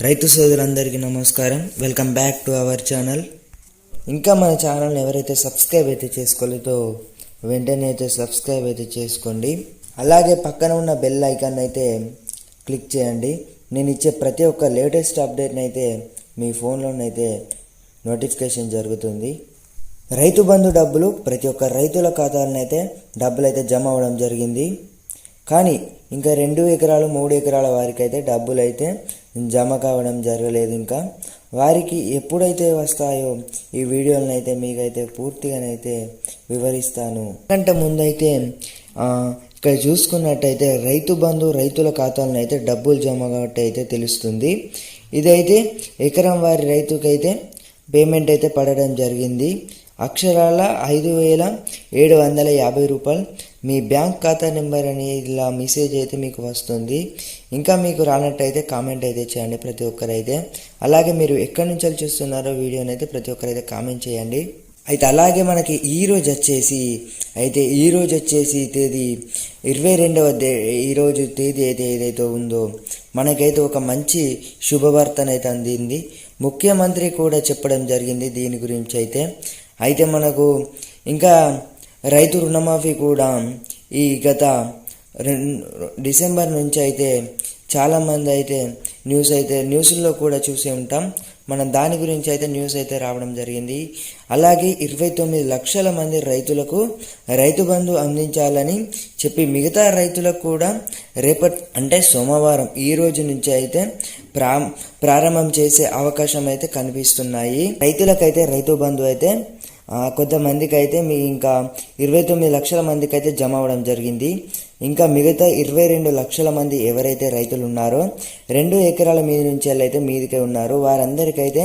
రైతు సోదరులందరికీ నమస్కారం. Welcome back to our channel. ఇంకా మన ఛానల్ని ఎవరైతే సబ్స్క్రైబ్ అయితే చేసుకోలేదో వెంటనే అయితే సబ్స్క్రైబ్ అయితే చేసుకోండి. అలాగే పక్కన ఉన్న బెల్ ఐకాన్ అయితే క్లిక్ చేయండి. నేను ఇచ్చే ప్రతి ఒక్క లేటెస్ట్ అప్డేట్ని అయితే మీ ఫోన్లోనైతే నోటిఫికేషన్ జరుగుతుంది. రైతు బంధు డబ్బులు ప్రతి ఒక్క రైతుల ఖాతాలనైతే డబ్బులు అయితే జమ అవ్వడం జరిగింది. కానీ ఇంకా 2 ఎకరాలు 3 ఎకరాల వారికి అయితే డబ్బులు అయితే జమ కావడం జరగలేదు. ఇంకా వారికి ఎప్పుడైతే వస్తాయో ఈ వీడియోలను అయితే మీకైతే పూర్తిగానైతే వివరిస్తాను. కంటే ముందైతే ఇక్కడ చూసుకున్నట్టయితే రైతు బంధు రైతుల ఖాతాలను అయితే డబ్బులు జమ కాబట్టి అయితే తెలుస్తుంది. ఇదైతే ఎకరం వారి రైతుకైతే పేమెంట్ అయితే పడడం జరిగింది. అక్షరాల 5,750 రూపాయలు మీ బ్యాంక్ ఖాతా నెంబర్ అని ఇలా మెసేజ్ అయితే మీకు వస్తుంది. ఇంకా మీకు రానట్టయితే కామెంట్ అయితే చేయండి ప్రతి ఒక్కరైతే. అలాగే మీరు ఎక్కడి నుంచి చూస్తున్నారో వీడియోని అయితే ప్రతి ఒక్కరైతే కామెంట్ చేయండి. అయితే అలాగే మనకి ఈరోజు వచ్చేసి తేదీ 22వ ఈరోజు తేదీ అయితే ఏదైతే ఉందో మనకైతే ఒక మంచి శుభవార్తనైతే అందింది. ముఖ్యమంత్రి కూడా చెప్పడం జరిగింది దీని గురించి అయితే మనకు ఇంకా రైతు రుణమాఫీ కూడా ఈ గత డిసెంబర్ నుంచి అయితే చాలామంది అయితే న్యూస్లో కూడా చూసి ఉంటాం. మనం దాని గురించి అయితే న్యూస్ అయితే రావడం జరిగింది. అలాగే 29 లక్షల మంది రైతులకు రైతు బంధు అందించాలని చెప్పి మిగతా రైతులకు కూడా అంటే సోమవారం ఈ రోజు నుంచి అయితే ప్రారంభం చేసే అవకాశం అయితే కనిపిస్తున్నాయి. రైతులకైతే రైతు బంధు అయితే కొంతమందికి అయితే ఇంకా 29 లక్షల మందికి అయితే జమ అవ్వడం జరిగింది. ఇంకా మిగతా 22 లక్షల మంది ఎవరైతే రైతులు ఉన్నారో 2 ఎకరాల మీద నుంచి అయితే మీదికే ఉన్నారో వారందరికైతే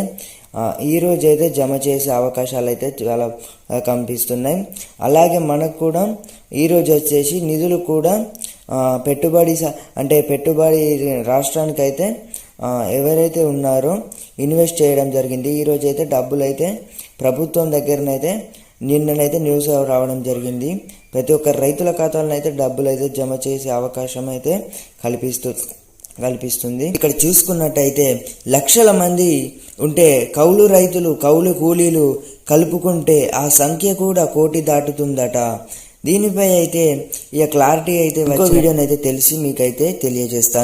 ఈరోజు అయితే జమ చేసే అవకాశాలు అయితే చాలా కనిపిస్తున్నాయి. అలాగే మనకు కూడా ఈరోజు వచ్చేసి నిధులు కూడా పెట్టుబడి రాష్ట్రానికి అయితే ఎవరైతే ఉన్నారో ఇన్వెస్ట్ చేయడం జరిగింది. ఈరోజు అయితే డబ్బులు అయితే ప్రభుత్వం దగ్గరనైతే నిన్ననైతే న్యూస్ రావడం జరిగింది. ప్రతి ఒక్క రైతుల ఖాతాలను అయితే డబ్బులు అయితే జమ చేసే అవకాశం అయితే కల్పిస్తుంది. ఇక్కడ చూసుకున్నట్టయితే లక్షల మంది ఉంటే కౌలు రైతులు కౌలు కూలీలు కలుపుకుంటే ఆ సంఖ్య కూడా 1,00,00,000 దాటుతుందట. దీనిపై అయితే ఇక క్లారిటీ అయితే ఇంకో వీడియోనైతే తెలిసి మీకైతే తెలియజేస్తాను.